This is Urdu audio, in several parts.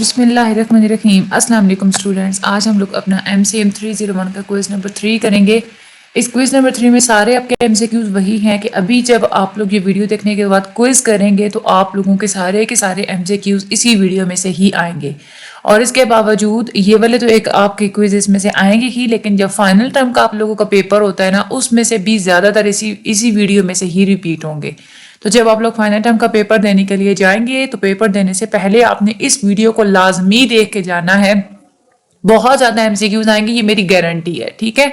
بسم اللہ الرحمن الرحیم۔ السلام علیکم اسٹوڈینٹس، آج ہم لوگ اپنا MCM 301 کا کوئز نمبر 3 کریں گے۔ اس کوئز نمبر 3 میں سارے آپ کے MCQs وہی ہیں کہ ابھی جب آپ لوگ یہ ویڈیو دیکھنے کے بعد کوئز کریں گے تو آپ لوگوں کے سارے MCQs اسی ویڈیو میں سے ہی آئیں گے، اور اس کے باوجود یہ والے تو ایک آپ کے کوئز اس میں سے آئیں گے ہی، لیکن جب فائنل ٹرم کا آپ لوگوں کا پیپر ہوتا ہے نا، اس میں سے بھی زیادہ تر اسی ویڈیو میں سے ہی ریپیٹ ہوں گے۔ تو جب آپ لوگ فائنل ٹرم کا پیپر دینے کے لیے جائیں گے تو پیپر دینے سے پہلے آپ نے اس ویڈیو کو لازمی دیکھ کے جانا ہے۔ بہت زیادہ MCQs آئیں گے، یہ میری گارنٹی ہے، ٹھیک ہے۔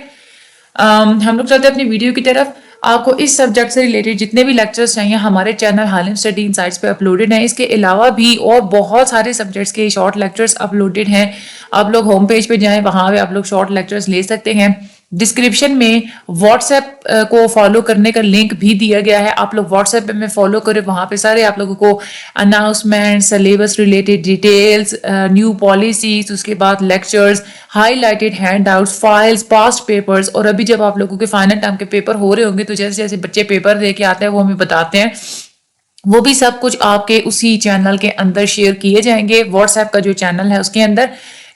ہم لوگ چلتے ہیں اپنی ویڈیو کی طرف۔ آپ کو اس سبجیکٹ سے ریلیٹڈ جتنے بھی لیکچرز چاہیے ہمارے چینل حالم اسٹڈی انسائٹس پہ اپلوڈڈ ہیں۔ اس کے علاوہ بھی اور بہت سارے سبجیکٹس کے شارٹ لیکچرز اپلوڈڈ ہیں۔ آپ لوگ ہوم پیج پہ جائیں، وہاں پہ آپ لوگ شارٹ لیکچرز لے سکتے ہیں۔ ڈسکرپشن میں واٹس ایپ کو فالو کرنے کا لنک بھی دیا گیا ہے، آپ لوگ واٹس ایپ میں فالو کریں، وہاں پہ سارے آپ لوگوں کو announcement, syllabus related details, new policies, اس کے بعد lectures, high lighted hand outs, files, past papers, اور ابھی جب آپ لوگوں کے فائنل ٹرم کے پیپر ہو رہے ہوں گے تو جیسے جیسے بچے پیپر دے کے آتے ہیں وہ ہمیں بتاتے ہیں، وہ بھی سب کچھ آپ کے اسی چینل کے اندر شیئر کیے جائیں گے۔ واٹس ایپ کا جو چینل ہے اس کے اندر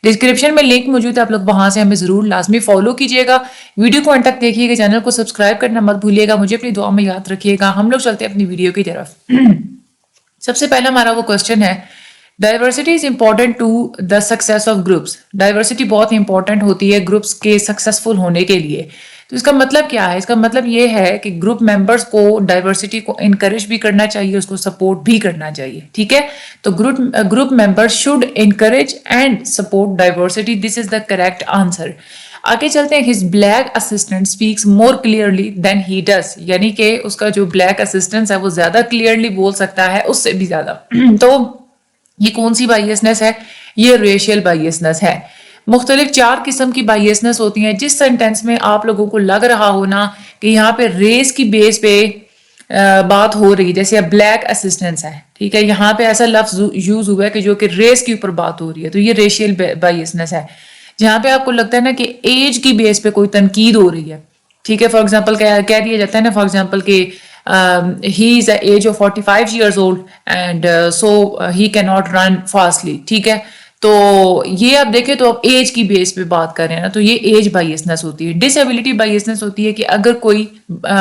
ڈسکرپشن میں لنک موجود ہے، آپ لوگ وہاں سے ہمیں ضرور لازمی فالو کیجیے گا۔ ویڈیو کو انڈ تک دیکھیے گا، چینل کو سبسکرائب کرنا مت بھولیے گا، مجھے اپنی دعا میں یاد رکھیے گا۔ ہم لوگ چلتے ہیں اپنی ویڈیو کی طرف۔ سب سے پہلا ہمارا وہ کوشچن ہے، diversity is important to the success of groups. Diversity بہت امپورٹنٹ ہوتی ہے گروپس کے سکسیسفل ہونے کے لیے۔ تو اس کا مطلب کیا ہے؟ اس کا مطلب یہ ہے کہ گروپ ممبرس کو ڈائیورسٹی کو انکریج بھی کرنا چاہیے، اس کو سپورٹ بھی کرنا چاہیے، ٹھیک ہے۔ تو group members should encourage and support diversity, this is the correct answer. آگے چلتے ہیں، his black assistant speaks more clearly than he does, یعنی کہ اس کا جو بلیک اسسٹنٹ ہے وہ زیادہ کلیئرلی بول سکتا ہے اس سے بھی زیادہ۔ تو یہ کون سی بائیسنس ہے؟ یہ ریشیل بائیسنس ہے۔ مختلف 4 قسم کی بائیسنس ہوتی ہیں۔ جس سینٹینس میں آپ لوگوں کو لگ رہا ہو نا کہ یہاں پہ ریس کی بیس پہ بات ہو رہی ہے، جیسے بلیک اسسٹنس ہے، ٹھیک ہے، یہاں پہ ایسا لفظ یوز ہوا ہے کہ جو کہ ریس کے اوپر بات ہو رہی ہے، تو یہ ریشیل بائیسنس ہے۔ جہاں پہ آپ کو لگتا ہے نا کہ ایج کی بیس پہ کوئی تنقید ہو رہی ہے، ٹھیک ہے، فار ایگزامپل کہہ دیا جاتا ہے نا، فار ایگزامپل کہ he is the age of 45 years old and so he cannot run fastly، ٹھیک ہے۔ تو یہ آپ دیکھیں تو آپ ایج کی بیس پہ بات کر رہے ہیں نا، تو یہ ایج بائیسنس ہوتی ہے۔ ڈس ایبلٹی بائیسنس ہوتی ہے کہ اگر کوئی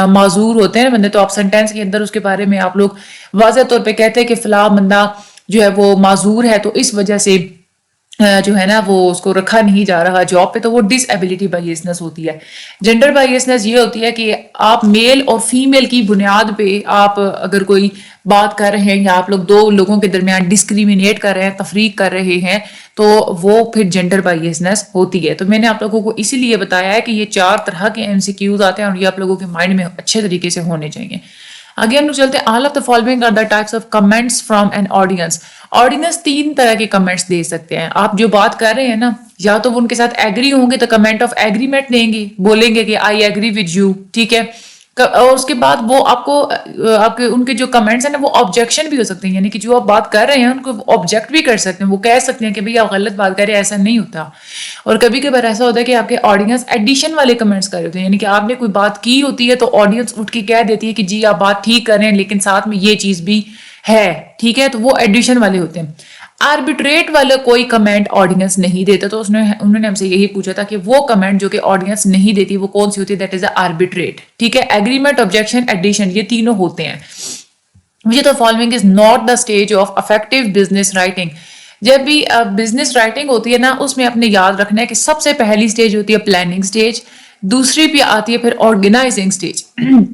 معذور ہوتے ہیں بندے تو آپ سینٹینس کے اندر اس کے بارے میں آپ لوگ واضح طور پہ کہتے ہیں کہ فلاں بندہ جو ہے وہ معذور ہے، تو اس وجہ سے جو ہے نا وہ اس کو رکھا نہیں جا رہا جاب پہ، تو وہ ڈس ایبلٹی بائیسنس ہوتی ہے۔ جینڈر بائیسنس یہ ہوتی ہے کہ آپ میل اور فیمیل کی بنیاد پہ آپ اگر کوئی بات کر رہے ہیں یا آپ لوگ 2 لوگوں کے درمیان ڈسکریمنیٹ کر رہے ہیں، تفریق کر رہے ہیں، تو وہ پھر جینڈر بائیسنس ہوتی ہے۔ تو میں نے آپ لوگوں کو اسی لیے بتایا ہے کہ یہ 4 طرح کے MCQs آتے ہیں اور یہ آپ لوگوں کے مائنڈ میں اچھے طریقے سے ہونے چاہیے۔ آگے ہم لوگ چلتے ہیں، all of the following are the types of comments from an audience. Audience 3 طرح کے کمنٹس دے سکتے ہیں۔ آپ جو بات کر رہے ہیں نا، یا تو وہ ان کے ساتھ ایگری ہوں گے تو کمنٹ آف ایگریمنٹ دیں گے، بولیں گے کہ آئی ایگری ود یو، ٹھیک ہے، اور اس کے بعد وہ آپ کو آپ کے ان کے جو کمنٹس ہیں نا وہ آبجیکشن بھی ہو سکتے ہیں، یعنی کہ جو آپ بات کر رہے ہیں ان کو آبجیکٹ بھی کر سکتے ہیں، وہ کہہ سکتے ہیں کہ بھئی آپ غلط بات کر رہے ہیں، ایسا نہیں ہوتا۔ اور کبھی کبھار ایسا ہوتا ہے کہ آپ کے آڈینس ایڈیشن والے کمنٹس کر رہے ہوتے ہیں، یعنی کہ آپ نے کوئی بات کی ہوتی ہے تو آڈینس اٹھ کے کہہ دیتی ہے کہ جی آپ بات ٹھیک کر رہے ہیں لیکن ساتھ میں یہ چیز بھی ہے، ٹھیک ہے، تو وہ ایڈیشن والے ہوتے ہیں۔ آربیٹریٹ والا کوئی کمنٹ آڈینس نہیں دیتا، تو انہوں نے ہم سے یہی پوچھا تھا کہ وہ کمنٹ جو کہ آڈینس نہیں دیتی وہ کون سی ہوتی ہے، دیٹ از آربیٹریٹ، ٹھیک ہے۔ ایگریمنٹ، آبجیکشن، ایڈیشن، یہ تینوں ہوتے ہیں۔ مجھے تو following is not the stage of effective business writing. جب بھی بزنس رائٹنگ ہوتی ہے نا، اس میں اپنے یاد رکھنا ہے کہ سب سے پہلی اسٹیج ہوتی ہے پلاننگ اسٹیج، دوسری پہ آتی ہے پھر آرگنائزنگ اسٹیج،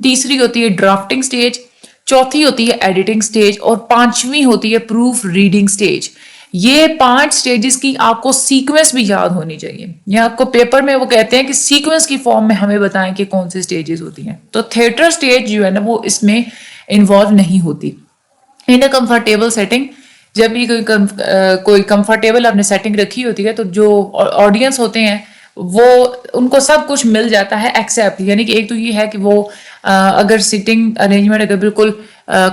تیسری ہوتی ہے ڈرافٹنگ اسٹیج، چوتھی ہوتی ہے ایڈیٹنگ سٹیج، اور 5ویں ہوتی ہے پروف ریڈنگ سٹیج۔ یہ 5 سٹیجز کی آپ کو سیکوینس بھی یاد ہونی چاہیے۔ یہ آپ کو پیپر میں وہ کہتے ہیں کہ سیکوینس کی فارم میں ہمیں بتائیں کہ کون سی سٹیجز ہوتی ہیں۔ تو تھیٹر سٹیج جو ہے نا وہ اس میں انوالو نہیں ہوتی۔ ان اے کمفرٹیبل سیٹنگ، جب بھی کوئی کمفرٹیبل آپ نے سیٹنگ رکھی ہوتی ہے تو جو آڈینس ہوتے ہیں وہ ان کو سب کچھ مل جاتا ہے ایکسیپٹ، یعنی کہ ایک تو یہ ہے کہ وہ اگر سٹنگ ارینجمنٹ اگر بالکل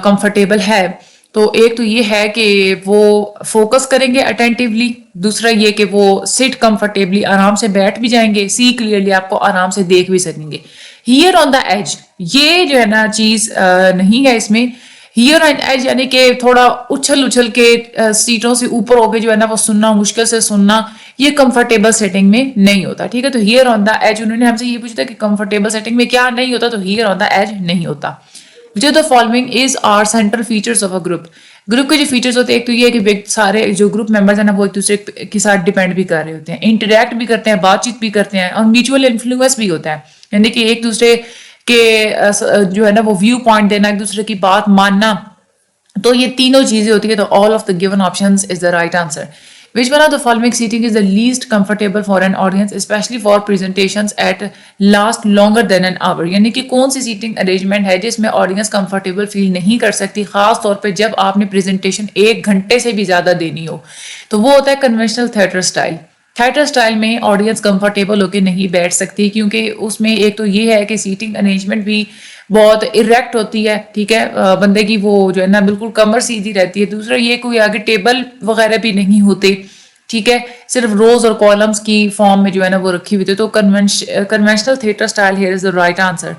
کمفرٹیبل ہے تو ایک تو یہ ہے کہ وہ فوکس کریں گے اٹینٹیولی، دوسرا یہ کہ وہ سٹ کمفرٹیبلی آرام سے بیٹھ بھی جائیں گے، سی کلیئرلی آپ کو آرام سے دیکھ بھی سکیں گے۔ ہیئر آن دا ایج، یہ جو ہے نا چیز نہیں ہے اس میں، ہیئر اینڈ ایج یعنی کہ تھوڑا اچھل کے سیٹوں سے اوپر ہو کے جو ہے نا وہ سننا، مشکل سے سننا، یہ کمفرٹیبل سیٹنگ میں نہیں ہوتا. ٹھیک ہے، تو ہیئر آن دا ایج انہوں نے ہم سے یہ پوچھا تھا کہ کمفرٹیبل سیٹنگ میں کیا نہیں ہوتا، تو ہیئر آن دا ایج نہیں ہوتا. جو the following is are central features of a group. Group کے جو فیچرز ہوتے ہیں ایک تو یہ ہے کہ سارے جو گروپ ممبرز ہیں نا وہ ایک دوسرے کے ساتھ ڈیپینڈ بھی کر رہے ہوتے ہیں، انٹریکٹ بھی کرتے ہیں، بات چیت بھی کرتے ہیں، اور میوچول انفلوئنس بھی ہوتا ہے. یعنی کہ ایک دوسرے کے جو ہے نا وہ ویو پوائنٹ دینا، ایک دوسرے کی بات ماننا. تو یہ تینوں چیزیں ہوتی ہیں. تو all of the given options is the right answer. Which one of the following seating is the least comfortable for an audience, especially for presentations at last longer than an hour? یعنی کہ کون سی سیٹنگ ارینجمنٹ ہے جس میں آڈینس کمفرٹیبل فیل نہیں کر سکتی، خاص طور پہ جب آپ نے پریزنٹیشن 1 گھنٹے سے بھی زیادہ دینی ہو. تو وہ ہوتا ہے conventional theatre style. Theatre style میں آڈینس کمفرٹیبل ہو کے نہیں بیٹھ سکتی، کیونکہ اس میں ایک تو یہ ہے کہ سیٹنگ ارینجمنٹ بھی بہت اریکٹ ہوتی ہے. ٹھیک ہے، بندے کی وہ جو ہے نا بالکل کمر سیدھی رہتی ہے. دوسرا یہ کوئی آگے ٹیبل وغیرہ بھی نہیں ہوتے. ٹھیک ہے، صرف روز اور کالمز کی فارم میں جو ہے نا وہ رکھی ہوئی تھی. تو conventional theatre style here is the right answer.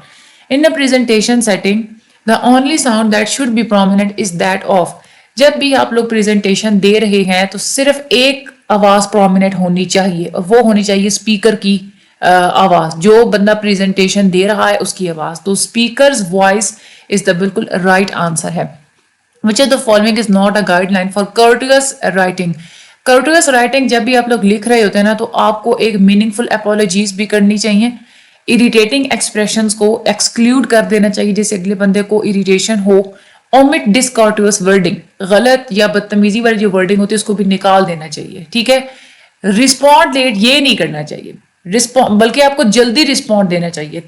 In a presentation setting the only sound that should be prominent is that of. جب بھی آپ لوگ پریزنٹیشن دے رہے ہیں تو صرف ایک آواز پرومیننٹ ہونی چاہیے، اور وہ ہونی چاہیے اسپیکر کی آواز. جو بندہ پریزنٹیشن دے رہا ہے اس کی آواز. تو اسپیکرز وائس از دا بالکل رائٹ آنسر ہے. which of the following is not a guideline for courteous writing. courteous writing جب بھی آپ لوگ لکھ رہے ہوتے ہیں نا تو آپ کو ایک میننگ فل اپولوجیز بھی کرنی چاہیے. اریٹیٹنگ ایکسپریشنز کو ایکسکلیوڈ کر دینا چاہیے جیسے اگلے بندے کو اریٹیشن ہو. omit discourteous wording, غلط یا بدتمیزی والی جو ورڈنگ ہوتی ہے اس کو بھی نکال دینا چاہیے. ٹھیک ہے، رسپونڈ لیٹ یہ نہیں کرنا چاہیے، بلکہ آپ کو جلدی رسپونڈ دینا چاہیے.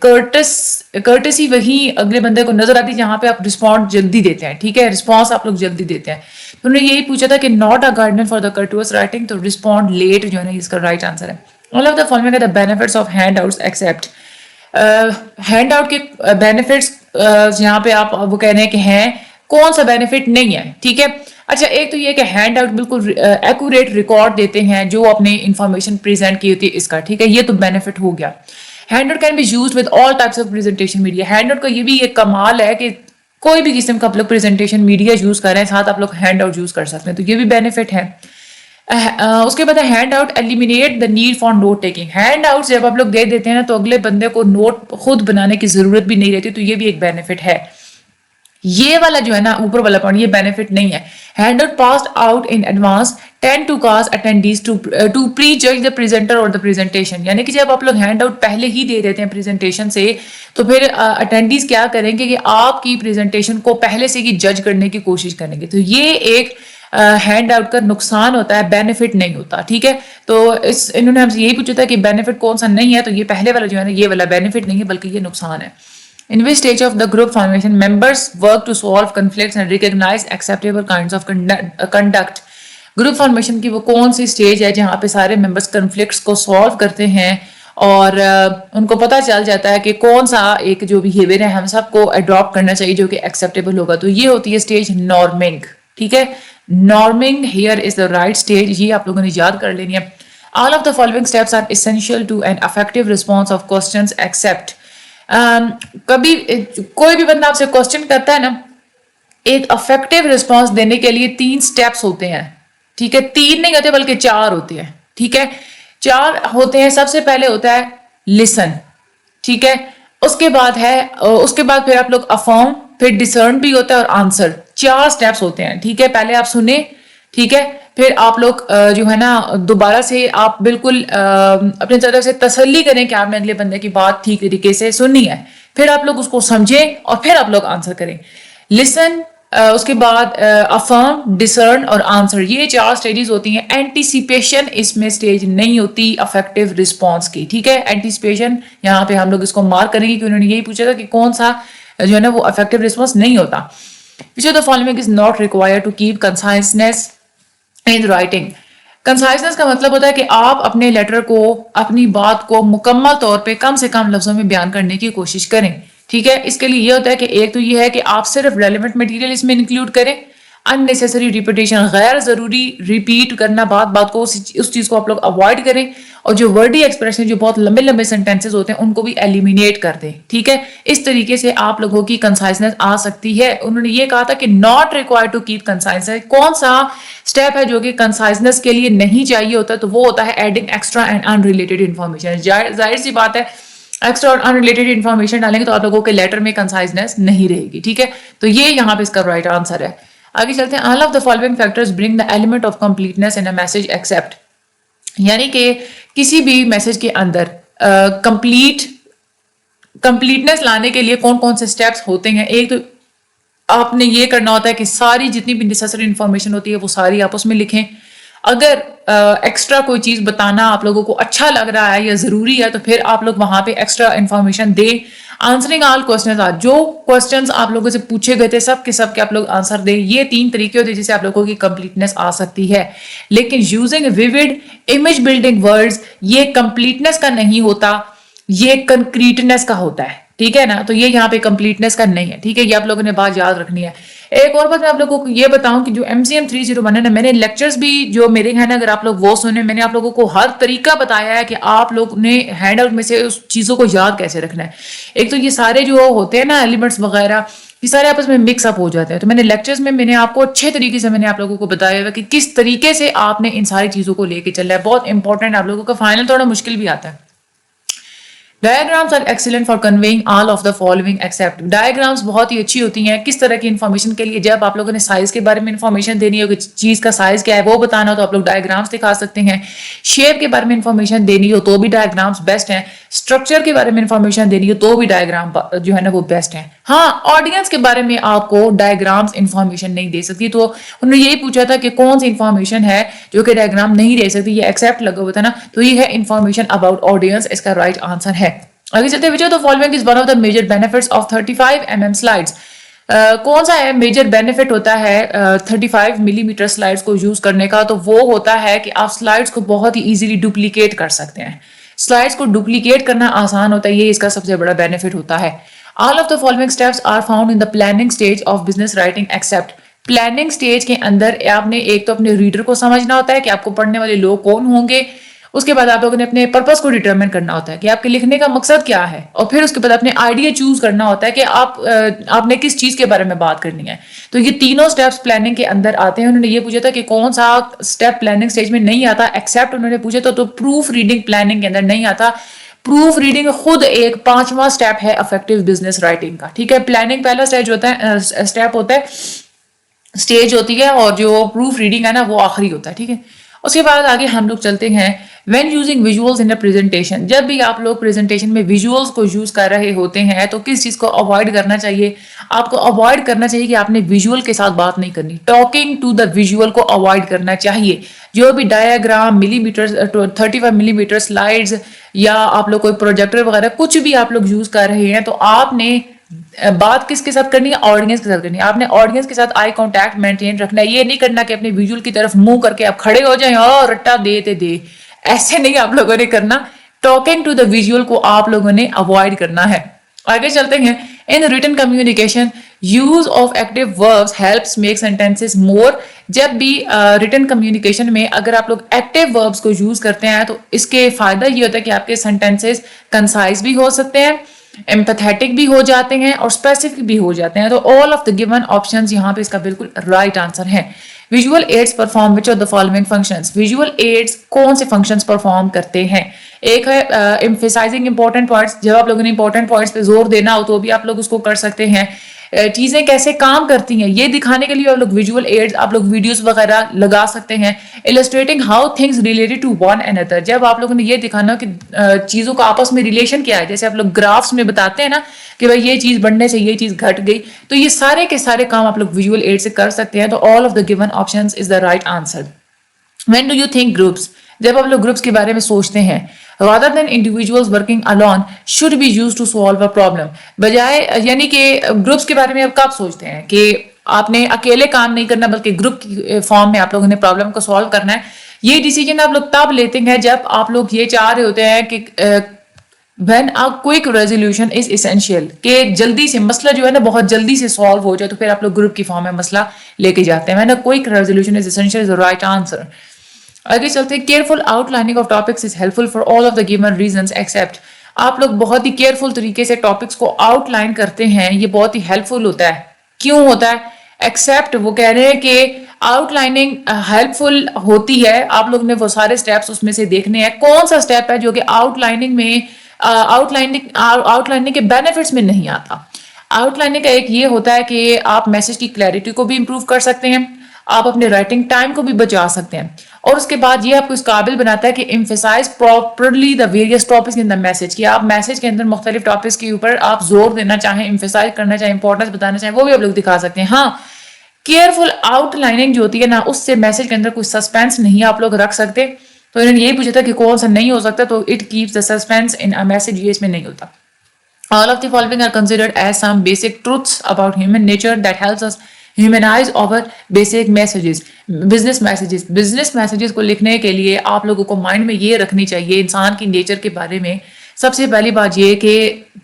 کرٹسی وہی اگلے بندے کو نظر آتی ہے جہاں پہ آپ رسپونڈ جلدی دیتے ہیں. ٹھیک ہے، رسپانس آپ لوگ جلدی دیتے ہیں. تو انہوں نے یہی پوچھا تھا کہ not a guideline for the courteous writing، تو رسپونڈ لیٹ جو ہے نا اس کا رائٹ آنسر ہے. all of the following are the benefits of handouts except. Handout کے بینیفٹس یہاں پہ آپ وہ کہہ رہے ہیں کہ ہیں، کون سا بینیفٹ نہیں ہے. ٹھیک ہے، اچھا ایک تو یہ کہ ہینڈ آؤٹ بالکل ایکوریٹ ریکارڈ دیتے ہیں جو اپنے انفارمیشن پریزنٹ کی ہوتی ہے اس کا. ٹھیک ہے، یہ تو بینیفٹ ہو گیا. Handout can be used with all types of presentation media. Handout کا یہ بھی ایک کمال ہے کہ کوئی بھی قسم کا آپ لوگ پریزنٹیشن میڈیا یوز کر رہے ہیں ساتھ آپ لوگ ہینڈ آؤٹ یوز کر سکتے ہیں. تو یہ بھی بینیفٹ ہے. اس کے بعد handout eliminate the need for note taking. Handout جب آپ لوگ دے دیتے ہیں نا تو اگلے بندے کو نوٹ خود بنانے کی ضرورت بھی نہیں رہتی. تو یہ بھی ایک بینیفٹ ہے. یہ والا جو ہے نا اوپر والا پوائنٹ یہ بینیفٹ نہیں ہے. Handout passed out in advance tend to cause attendees to prejudge the presenter اور دا پریزنٹیشن. یعنی کہ جب آپ لوگ ہینڈ آؤٹ پہلے ہی دے دیتے ہیں پریزنٹیشن سے تو پھر اٹینڈیز کیا کریں گے کہ آپ کی پریزنٹیشن کو پہلے سے ہی جج کرنے کی کوشش کریں گے. تو یہ ایک ہینڈ آؤٹ کا نقصان ہوتا ہے، بینیفٹ نہیں ہوتا. ٹھیک ہے، تو انہوں نے ہم سے یہی پوچھا تھا کہ بینیفٹ کون سا نہیں ہے، تو یہ پہلے والا جو ہے نا یہ والا بینیفٹ نہیں ہے بلکہ یہ نقصان ہے. In which stage of the group formation members work to solve conflicts and recognize acceptable kinds of conduct. Group formation کی وہ کون سی سٹیج ہے جہاں پہ سارے ممبرس کنفلکٹس کو سالو کرتے ہیں اور ان کو پتہ چل جاتا ہے کہ کون سا ایک جو بیہیویئر ہے ہم سب کو اڈاپٹ کرنا چاہیے جو کہ ایکسیپٹیبل ہوگا. تو یہ ہوتی ہے سٹیج نارمنگ. ٹھیک ہے، norming hair is the right stage. یہ آپ لوگوں نے یاد کر لینی ہے. All of the following steps are essential to an effective response of questions except. کبھی کوئی بھی بندہ آپ سے کوسچن کرتا ہے نا، ایک افیکٹو رسپانس دینے کے لیے 3 سٹیپس ہوتے ہیں. ٹھیک ہے، 3 نہیں ہوتے بلکہ 4 ہوتے ہیں. ٹھیک ہے، 4 ہوتے ہیں. سب سے پہلے ہوتا ہے لسن. ٹھیک ہے، اس کے بعد پھر آپ لوگ افرم، پھر ڈسرن بھی ہوتا ہے اور آنسر. 4 سٹیپس ہوتے ہیں. ٹھیک ہے، پہلے آپ سنیں. ٹھیک ہے، پھر آپ لوگ جو ہے نا دوبارہ سے آپ بالکل اپنی طرف سے تسلی کریں کہ آپ نے اگلے بندے کی بات ٹھیک طریقے سے سننی ہے. پھر آپ لوگ اس کو سمجھیں اور پھر آپ لوگ آنسر کریں. لسن، اس کے بعد افرم، ڈسرن اور آنسر. یہ 4 سٹیجز ہوتی ہیں. اینٹیسپیشن اس میں سٹیج نہیں ہوتی افیکٹو رسپانس کی. ٹھیک ہے، اینٹیسپیشن یہاں پہ ہم لوگ اس کو مارک کریں گے کہ انہوں نے یہی پوچھا تھا کہ کون سا جو ہے نا وہ افیکٹو رسپانس نہیں ہوتا. Which of the following is not required to keep conciseness in writing. کنسائزنس کا مطلب ہوتا ہے کہ آپ اپنے لیٹر کو، اپنی بات کو مکمل طور پہ کم سے کم لفظوں میں بیان کرنے کی کوشش کریں. ٹھیک ہے، اس کے لیے یہ ہوتا ہے کہ ایک تو یہ ہے کہ آپ صرف ریلیونٹ مٹیریل اس میں انکلوڈ کریں. unnecessary repetition, غیر ضروری ریپیٹ کرنا بات کو، اس چیز کو آپ لوگ اوائڈ کریں، اور جو ورڈی ایکسپریشن جو بہت لمبے لمبے سینٹینسز ہوتے ہیں ان کو بھی ایلیمینیٹ کر دیں، ٹھیک ہے. اس طریقے سے آپ لوگوں کی کنسائزنس آ سکتی ہے. انہوں نے یہ کہا تھا کہ not required to keep conciseness. کون سا اسٹیپ ہے جو کہ کنسائزنس کے لیے نہیں چاہیے ہوتا؟ تو وہ ہوتا ہے adding extra and in related information. ظاہر سی بات ہے ایکسٹرا اور ان ریلیٹڈ انفارمیشن ڈالیں گے تو آپ لوگوں کے لیٹر میں کنسائزنس نہیں رہے گی، ٹھیک ہے. تو یہ یہاں پہ اس کا رائٹ آنسر ہے. آگے چلتے ہیں. All of the following factors bring the element of completeness in a message accept. یعنی کہ کسی بھی میسج کے اندر کمپلیٹنس لانے کے لیے کون کون سے سٹیپس ہوتے ہیں. ایک تو آپ نے یہ کرنا ہوتا ہے کہ ساری جتنی بھی نیسیسری انفارمیشن ہوتی ہے وہ ساری آپ اس میں لکھیں. اگر ایکسٹرا کوئی چیز بتانا آپ لوگوں کو اچھا لگ رہا ہے یا ضروری ہے تو پھر آپ لوگ وہاں پہ ایکسٹرا انفارمیشن دیں. آنسرنگ آل کوسچنز، جو کوسچنز آپ لوگوں سے پوچھے گئے تھے سب کے آپ لوگ آنسر دیں. یہ 3 طریقے ہوتے ہیں جس سے آپ لوگوں کی کمپلیٹنس آ سکتی ہے. لیکن using vivid image building words یہ کمپلیٹنس کا نہیں ہوتا، یہ کنکریٹنس کا ہوتا ہے، ٹھیک ہے نا. تو یہ یہاں پہ کمپلیٹنس کا نہیں ہے، ٹھیک ہے. یہ آپ لوگوں نے بات یاد رکھنی ہے. ایک اور بات میں آپ لوگوں کو یہ بتاؤں کہ جو MCM 301 ہے نا، میں نے لیکچرز بھی جو میرے ہیں نا اگر آپ لوگ وہ سنیں، میں نے آپ لوگوں کو ہر طریقہ بتایا ہے کہ آپ لوگ نے ہینڈ آؤٹ میں سے اس چیزوں کو یاد کیسے رکھنا ہے. ایک تو یہ سارے جو ہوتے ہیں نا ایلیمنٹس وغیرہ یہ سارے آپس میں مکس اپ ہو جاتے ہیں. تو میں نے لیکچرز میں نے آپ کو اچھے طریقے سے میں نے آپ لوگوں کو بتایا ہوا کہ کس طریقے سے آپ نے ان ساری چیزوں کو لے کے چلنا ہے. بہت امپورٹنٹ. آپ لوگوں کا فائنل تھوڑا مشکل بھی آتا ہے. Diagrams are excellent for conveying all of the following except. Diagrams بہت ہی اچھی ہوتی ہیں کس طرح کی انفارمیشن کے لیے. جب آپ لوگوں نے سائز کے بارے میں انفارمیشن دینی ہو کہ چیز کا سائز کیا ہے وہ بتانا ہو تو آپ لوگ ڈائیگرامس دکھا سکتے ہیں. شیپ کے بارے میں انفارمیشن دینی ہو تو بھی ڈائیگرامس بیسٹ ہیں. اسٹرکچر کے بارے میں انفارمیشن دینی ہو تو بھی ڈائیگرام جو ہے نا وہ بیسٹ ہیں. ہاں آڈینس کے بارے میں آپ کو ڈائیگرامس انفارمیشن نہیں دے سکتی. تو انہوں نے یہی پوچھا تھا کہ کون سی انفارمیشن ہے جو کہ ڈائیگرام نہیں دے سکتی. یہ ایکسپٹ لگا ہوا تھا نا، تو یہ ہے انفارمیشن اباؤٹ آڈینس. اس کا رائٹ آنسر ہے. آگے چلتے ہیں. the following is one of the major benefits of 35 mm slides. کون سا ہے میجر بینیفٹ ہوتا ہے 35 ملی میٹر سلائڈس کو یوز کرنے کا؟ تو وہ ہوتا ہے کہ آپ سلائڈس کو بہت ہی ایزیلی ڈپلیکیٹ کر سکتے ہیں. سلائڈس کو ڈپلیکیٹ کرنا آسان ہوتا ہے، یہ اس کا سب سے بڑا بینیفٹ ہوتا ہے. All of the following steps are found in the planning stage of business writing except. Planning stage کے اندر آپ نے ایک تو اپنے ریڈر کو سمجھنا ہوتا ہے کہ آپ کو پڑھنے والے لوگ کون ہوں گے. اس کے بعد آپ لوگوں نے اپنے پرپس کو ڈیٹرمن کرنا ہوتا ہے کہ آپ کے لکھنے کا مقصد کیا ہے، اور پھر اس کے بعد اپنے آئیڈیا چوز کرنا ہوتا ہے کہ آپ نے کس چیز کے بارے میں بات کرنی ہے. تو یہ تینوں سٹیپس پلاننگ کے اندر آتے ہیں. انہوں نے یہ پوچھا تھا کہ کون سا سٹیپ پلاننگ سٹیج میں نہیں آتا ایکسپٹ انہوں نے پوچھا تو پروف ریڈنگ پلاننگ کے اندر نہیں آتا. پروف ریڈنگ خود ایک 5واں سٹیپ ہے افیکٹو بزنس رائٹنگ کا، ٹھیک ہے. پلاننگ پہلا سٹیج ہوتا ہے، سٹیپ ہوتا ہے، سٹیج ہوتی ہے، اور جو پروف ریڈنگ ہے نا وہ آخری ہوتا ہے، ٹھیک ہے. اس کے بعد آگے ہم لوگ چلتے ہیں. When using visuals in a presentation. جب بھی آپ لوگ پریزنٹیشن میں ویژولز کو یوز کر رہے ہوتے ہیں تو کس چیز کو اوائڈ کرنا چاہیے؟ آپ کو اوائڈ کرنا چاہیے کہ آپ نے ویژول کے ساتھ بات نہیں کرنی. ٹاکنگ ٹو دا ویژول کو اوائڈ کرنا چاہیے. جو بھی ڈایاگرام ملی میٹر 35 ملی میٹر سلائڈز یا آپ لوگ کوئی پروجیکٹر وغیرہ کچھ بھی آپ لوگ یوز کر رہے ہیں تو آپ نے بات کس کے ساتھ کرنی ہے؟ آڈینس کے ساتھ کرنی ہے. آپ نے آڈینس کے ساتھ آئی کانٹیکٹ مینٹین رکھنا ہے. یہ نہیں کرنا کہ اپنے ویژول کی طرف منہ کر کے آپ کھڑے ہو جائیں اور رٹا دے ایسے نہیں آپ لوگوں نے کرنا. ٹاکنگ ٹو دا ویژول کو آپ لوگوں نے اوائڈ کرنا ہے. آگے چلتے ہیں. In written communication use of active verbs helps make sentences more. جب بھی ریٹن کمیونیکیشن میں اگر آپ لوگ ایکٹیو وربس کو یوز کرتے ہیں تو اس کے فائدہ یہ ہوتا ہے کہ آپ کے سینٹینسز کنسائز بھی ہو سکتے ہیں، ایمپیتھیٹک بھی ہو جاتے ہیں اور اسپیسیفک بھی ہو جاتے ہیں. تو all of the given options یہاں پہ اس کا بالکل رائٹ آنسر ہے. Visual aids perform which of the following functions. Visual aids کون سے فنکشنز پرفارم کرتے ہیں؟ ایک ہے ایمفیسائزنگ امپورٹنٹ پوائنٹس. جب آپ لوگوں نے امپورٹنٹ پوائنٹس پہ زور دینا ہو تو بھی آپ لوگ اس کو کر سکتے ہیں. چیزیں کیسے کام کرتی ہیں یہ دکھانے کے لیے آپ لوگ ویژول ایڈز آپ لوگ ویڈیوز وغیرہ لگا سکتے ہیں. Illustrating how things related to one another. جب آپ لوگوں نے یہ دکھانا کہ چیزوں کا آپس میں ریلیشن کیا ہے، جیسے آپ لوگ گرافس میں بتاتے ہیں نا کہ بھائی یہ چیز بڑھنے سے یہ چیز گھٹ گئی، تو یہ سارے کے سارے کام آپ لوگ ویژول ایڈ سے کر سکتے ہیں. تو all of the given options is the right answer. When do you think groups. جب آپ لوگ گروپس کے بارے میں سوچتے ہیں rather than individuals working alone should be used to solve a problem. بجائے یعنی کہ گروپس کے بارے میں آپ کب سوچتے ہیں کہ آپ نے اکیلے کام نہیں کرنا بلکہ گروپ کی فارم میں آپ لوگوں نے پرابلم کو سالو کرنا ہے. یہ ڈیسیجن آپ لوگ تب لیتے ہیں جب آپ لوگ یہ چاہ رہے ہوتے ہیں کہ when a quick resolution is essential, کہ جلدی سے مسئلہ جو ہے نا بہت جلدی سے سالو ہو جائے تو پھر آپ لوگ گروپ کی فارم میں مسئلہ لے کے جاتے ہیں. when a quick resolution is essential is the right answer. آگے چلتے ہیں. careful outlining of topics is helpful for all of the given reasons except. آپ لوگ بہت ہی کیئرفل طریقے سے ٹاپکس کو آؤٹ لائن کرتے ہیں, یہ بہت ہی ہیلپ فل ہوتا ہے. کیوں ہوتا ہے؟ ایکسیپٹ وہ کہہ رہے ہیں کہ آؤٹ لائننگ ہیلپ فل ہوتی ہے, آپ لوگ نے وہ سارے اسٹیپس اس میں سے دیکھنے ہیں. کون سا اسٹیپ ہے جو کہ آؤٹ لائننگ میں آؤٹ لائننگ کے بینیفٹس میں نہیں آتا؟ آؤٹ لائننگ کا ایک یہ ہوتا ہے کہ آپ میسج کی کلیئرٹی کو بھی امپروو کر سکتے ہیں, آپ اپنے رائٹنگ ٹائم کو بھی بچا سکتے ہیں, اور اس کے بعد یہ آپ کو اس قابل بناتا ہے کہ emphasize properly the various topics in the message, کہ آپ میسج کے اندر مختلف ٹاپکس کے اوپر آپ زور دینا چاہیں, emphasize کرنا چاہیں, امپورٹنس بتانا چاہیں, وہ بھی آپ لوگ دکھا سکتے ہیں. ہاں, کیئرفل آؤٹ لائننگ جو ہوتی ہے نا, اس سے میسج کے اندر کوئی سسپینس نہیں آپ لوگ رکھ سکتے. تو انہوں نے یہی پوچھا تھا کہ کون سا نہیں ہو سکتا, تو it keeps the suspense in a message, یہ اس میں نہیں ہوتا. All of the following are considered as some basic truths about human nature that helps us humanize our basic messages. Business messages کو لکھنے کے لیے آپ لوگوں کو مائنڈ میں یہ رکھنی چاہیے انسان کی نیچر کے بارے میں. سب سے پہلی بات یہ کہ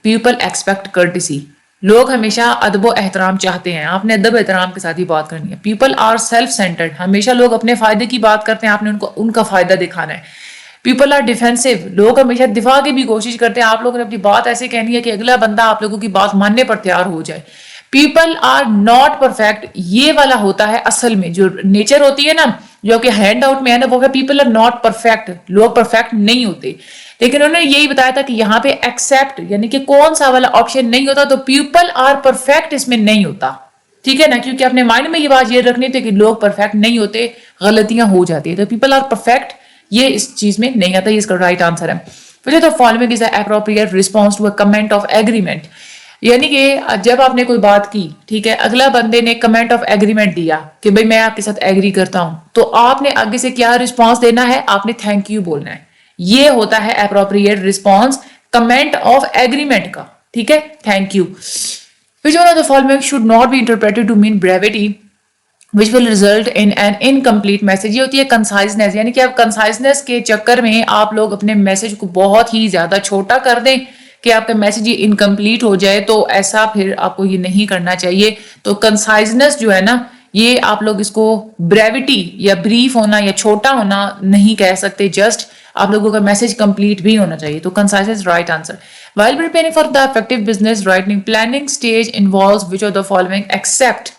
پیپل ایکسپیکٹ کرٹسی, لوگ ہمیشہ ادب و احترام چاہتے ہیں, آپ نے ادب احترام کے ساتھ ہی بات کرنی ہے. پیپل آر سیلف سینٹرڈ, ہمیشہ لوگ اپنے فائدے کی بات کرتے ہیں, آپ نے ان کا فائدہ دکھانا ہے. پیپل آر ڈیفینسو, لوگ ہمیشہ دفاع کی بھی کوشش کرتے ہیں, آپ لوگوں نے اپنی بات ایسے کہنی ہے کہ اگلا بندہ آپ لوگوں کی بات ماننے پر تیار ہو جائے. پیپل آر ناٹ پرفیکٹ, یہ والا ہوتا ہے اصل میں جو نیچر ہوتی ہے نا, جو کہ ہینڈ آؤٹ میں ہے نا, وہ پیپل آر ناٹ پرفیکٹ, لوگ پرفیکٹ نہیں ہوتے. لیکن انہوں نے یہی بتایا تھا کہ یہاں پہ ایکسیپٹ یعنی کہ کون سا والا آپشن نہیں ہوتا, تو پیپل آر پرفیکٹ اس میں نہیں ہوتا. ٹھیک ہے نا, کیونکہ اپنے مائنڈ میں یہ بات یہ رکھنی تھی کہ لوگ پرفیکٹ نہیں ہوتے, غلطیاں ہو جاتی ہیں. تو پیپل آر پرفیکٹ یہ اس چیز میں نہیں آتا, یہ اس کا رائٹ آنسر ہے. Which of the following is an appropriate response to a comment of agreement, یعنی کہ جب آپ نے کوئی بات کی, ٹھیک ہے, اگلا بندے نے کمنٹ آف ایگریمنٹ دیا کہ بھئی میں آپ کے ساتھ ایگری کرتا ہوں, تو آپ نے آگے سے کیا رسپانس دینا ہے؟ آپ نے تھینک یو بولنا ہے. یہ ہوتا ہے appropriate response comment of agreement کا. ٹھیک ہے, thank you. Which one of the following should not be interpreted to mean brevity which will result in an incomplete message? یہ ہوتی ہے کنسائزنس, یعنی کہ آپ کنسائزنس کے چکر میں آپ لوگ اپنے میسج کو بہت ہی زیادہ چھوٹا کر دیں کہ آپ کا میسج یہ انکمپلیٹ ہو جائے, تو ایسا پھر آپ کو یہ نہیں کرنا چاہیے. تو کنسائزنس جو ہے نا, یہ آپ لوگ اس کو بریوٹی یا بریف ہونا یا چھوٹا ہونا نہیں کہہ سکتے, جسٹ آپ لوگوں کا میسج کمپلیٹ بھی ہونا چاہیے. تو کنسائزنس right answer. While preparing for the effective business writing, planning stage involves which of the following except.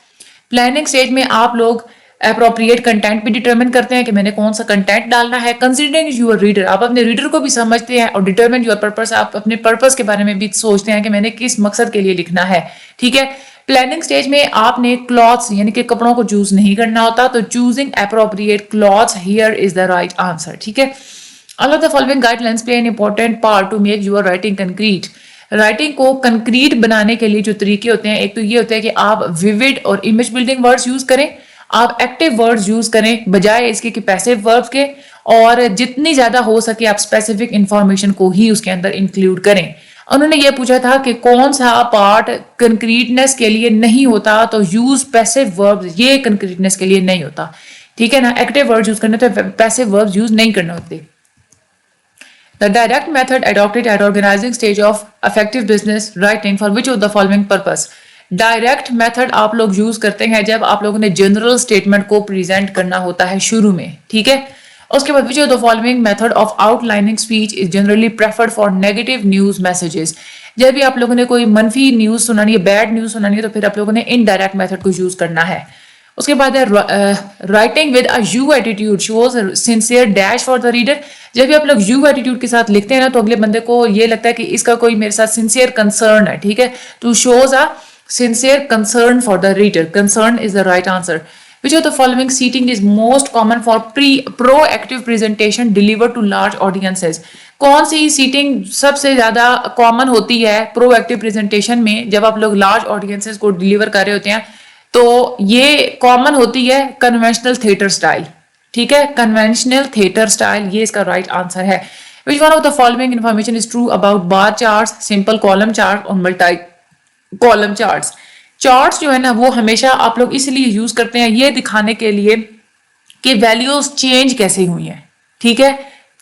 Planning stage میں آپ لوگ اپروپریٹ کنٹینٹ بھی ڈیٹرمن کرتے ہیں کہ میں نے کون سا کنٹینٹ ڈالنا ہے. کنسیڈرنگ یور ریڈر, آپ اپنے ریڈر کو بھی سمجھتے ہیں, اور ڈیٹرمن یور پرپس, آپ اپنے پرپس کے بارے میں بھی سوچتے ہیں کہ میں نے کس مقصد کے لیے لکھنا ہے. ٹھیک ہے, پلاننگ سٹیج میں آپ نے کلاتھس یعنی کہ کپڑوں کو چوز نہیں کرنا ہوتا, تو choosing appropriate clothes hair is the right answer. ٹھیک ہے. All of the following guidelines play an important part to make your writing concrete. Writing کو کنکریٹ بنانے کے لیے جو طریقے ہوتے ہیں, ایک تو یہ ہوتا ہے کہ آپ ویوڈ اور امیج بلڈنگ ورڈز یوز کریں, آپ ایکٹیو ورڈز یوز کریں بجائے اس کے کہ پیسیو ورب کے, اور جتنی زیادہ ہو سکے آپ اسپیسیفک انفارمیشن کو ہی اس کے اندر انکلوڈ کریں. انہوں نے یہ پوچھا تھا کہ کون سا پارٹ کنکریٹنس کے لیے نہیں ہوتا, تو یوز پیسیو وربز, یہ کنکریٹنس کے لیے نہیں ہوتا. ٹھیک ہے نا, ایکٹیو ورڈز یوز کرنے, تو پیسیو وربز یوز نہیں کرنے ہوتے. The direct method adopted at organizing stage of effective business writing for which of the following purpose. Direct method آپ لوگ یوز کرتے ہیں جب آپ لوگوں نے جنرل اسٹیٹمنٹ کو پریزنٹ کرنا ہوتا ہے شروع میں. ٹھیک ہے. اس کے بعد which of the following method of outlining speech is generally preferred for negative news messages. جب بھی آپ لوگوں نے کوئی منفی نیوز سنانی ہے, بیڈ نیوز سنانی ہے, تو پھر آپ لوگوں نے انڈائریکٹ میتھڈ کو یوز کرنا ہے. اس کے بعد ہے writing with a you attitude shows sincere dash for the reader. جب بھی آپ لوگ یو ایٹیٹیوڈ کے ساتھ لکھتے ہیں نا, تو اگلے بندے کو یہ لگتا ہے کہ اس کا کوئی میرے ساتھ سنسیئر کنسرن ہے. ٹھیک ہے, to shows a sincere concern for the reader. Concern is the right answer. Which of the following seating is most common for proactive presentation delivered to large audiences? کون سی سیٹنگ سب سے زیادہ کامن ہوتی ہے پرو ایکٹیو پریزنٹیشن میں جب آپ لوگ لارج آڈینسز کو ڈلیور کر رہے ہوتے ہیں؟ تو یہ کامن ہوتی ہے کنونشنل تھیٹر سٹائل. ٹھیک ہے, کنونشنل تھیٹر سٹائل, یہ اس کا رائٹ آنسر ہے. Which one of the following information is true about bar charts, simple column chart اور multi column charts? چارٹس جو ہے نا وہ ہمیشہ آپ لوگ اس لیے یوز کرتے ہیں یہ دکھانے کے لیے کہ ویلیوز چینج کیسے ہوئی ہیں. ٹھیک ہے,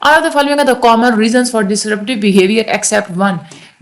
All of the following are the common reasons for disruptive behavior except one.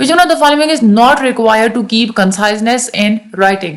Which one of the following is not required to keep conciseness in writing?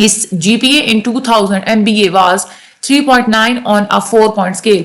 His GPA in 2000 MBA was 3.9 on a 4-point scale.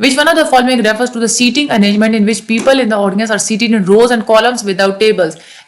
Which one of the following refers to the seating arrangement in which people in the audience are seated in rows and columns without tables?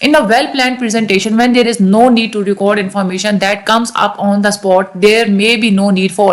In a well-planned presentation, when there is no need to record information that comes up on the spot, there may be no need for,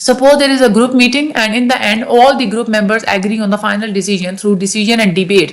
Suppose there is a group meeting and in the end all the group members agree on the final decision through decision and debate.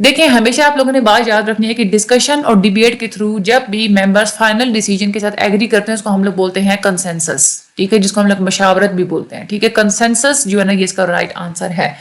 دیکھیں ہمیشہ آپ لوگوں نے بات یاد رکھنی ہے کہ ڈسکشن اور ڈیبیٹ کے تھرو جب بھی ممبرس فائنل ڈیسیجن کے ساتھ ایگری کرتے ہیں اس کو ہم لوگ بولتے ہیں کنسنسس. ٹھیک ہے, جس کو ہم لوگ مشاورت بھی بولتے ہیں. ٹھیک ہے, کنسنسس جو ہے نا یہ اس کا رائٹ آنسر ہے.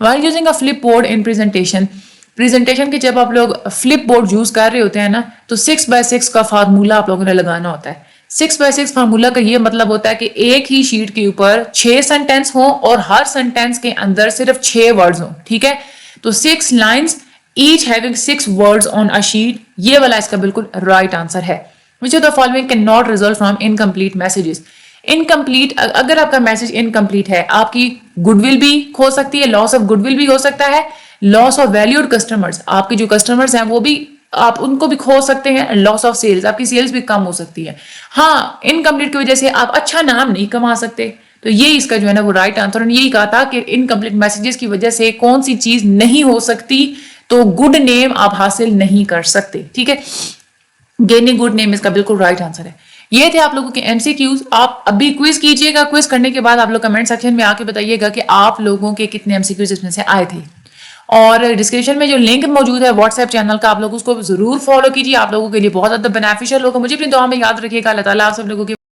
while using a flip board in presentation کے جب آپ لوگ فلپ بورڈ یوز کر رہے ہوتے ہیں نا تو 6x6 کا فارمولا آپ لوگوں نے لگانا ہوتا ہے. 6x6 فارمولا کا یہ مطلب ہوتا ہے کہ ایک ہی شیٹ کے اوپر 6 سینٹینس ہوں اور ہر سینٹینس کے اندر صرف 6 ورڈز ہوں. ٹھیک ہے, تو 6 lines each having 6 words on a sheet, یہ والا اس کا بالکل رائٹ آنسر ہے. which of the following cannot result from incomplete messages. Incomplete, اگر آپ کا میسج انکمپلیٹ ہے آپ کی گڈ ول بھی کھو سکتی ہے, لاس آف گڈ ول بھی ہو سکتا ہے, لاس آف ویلیوڈ کسٹمرز, آپ کے جو کسٹمرز ہیں وہ بھی آپ ان کو بھی کھو سکتے ہیں, لاس آف سیلز, آپ کی سیلز بھی کم ہو سکتی ہے. ہاں, انکمپلیٹ کی وجہ سے آپ اچھا نام نہیں کما سکتے. تو یہ اس کا جو ہے نا وہ رائٹ آنسر. اور یہی کہا تھا کہ انکمپلیٹ میسیجز کی وجہ سے کون سی چیز نہیں ہو سکتی, تو گڈ نیم آپ حاصل نہیں کر سکتے. ٹھیک ہے, گیننگ گڈ نیم اس کا بالکل رائٹ آنسر ہے. یہ تھے آپ لوگوں کے ایم سی کیوز. آپ ابھی کوئز کیجئے گا, کوئز کرنے کے بعد آپ لوگ کمنٹ سیکشن میں آ کے بتائیے گا کہ آپ لوگوں کے کتنے ایم سی کیوز اس میں سے آئے تھے. اور ڈسکرپشن میں جو لنک موجود ہے واٹس ایپ چینل کا, آپ لوگ اس کو ضرور فالو کیجیے, آپ لوگوں کے لیے بہت زیادہ بینیفیشیل ہوگا. مجھے اپنی دعا میں یاد رکھیے گا. اللہ تعالیٰ آپ سب لوگوں کی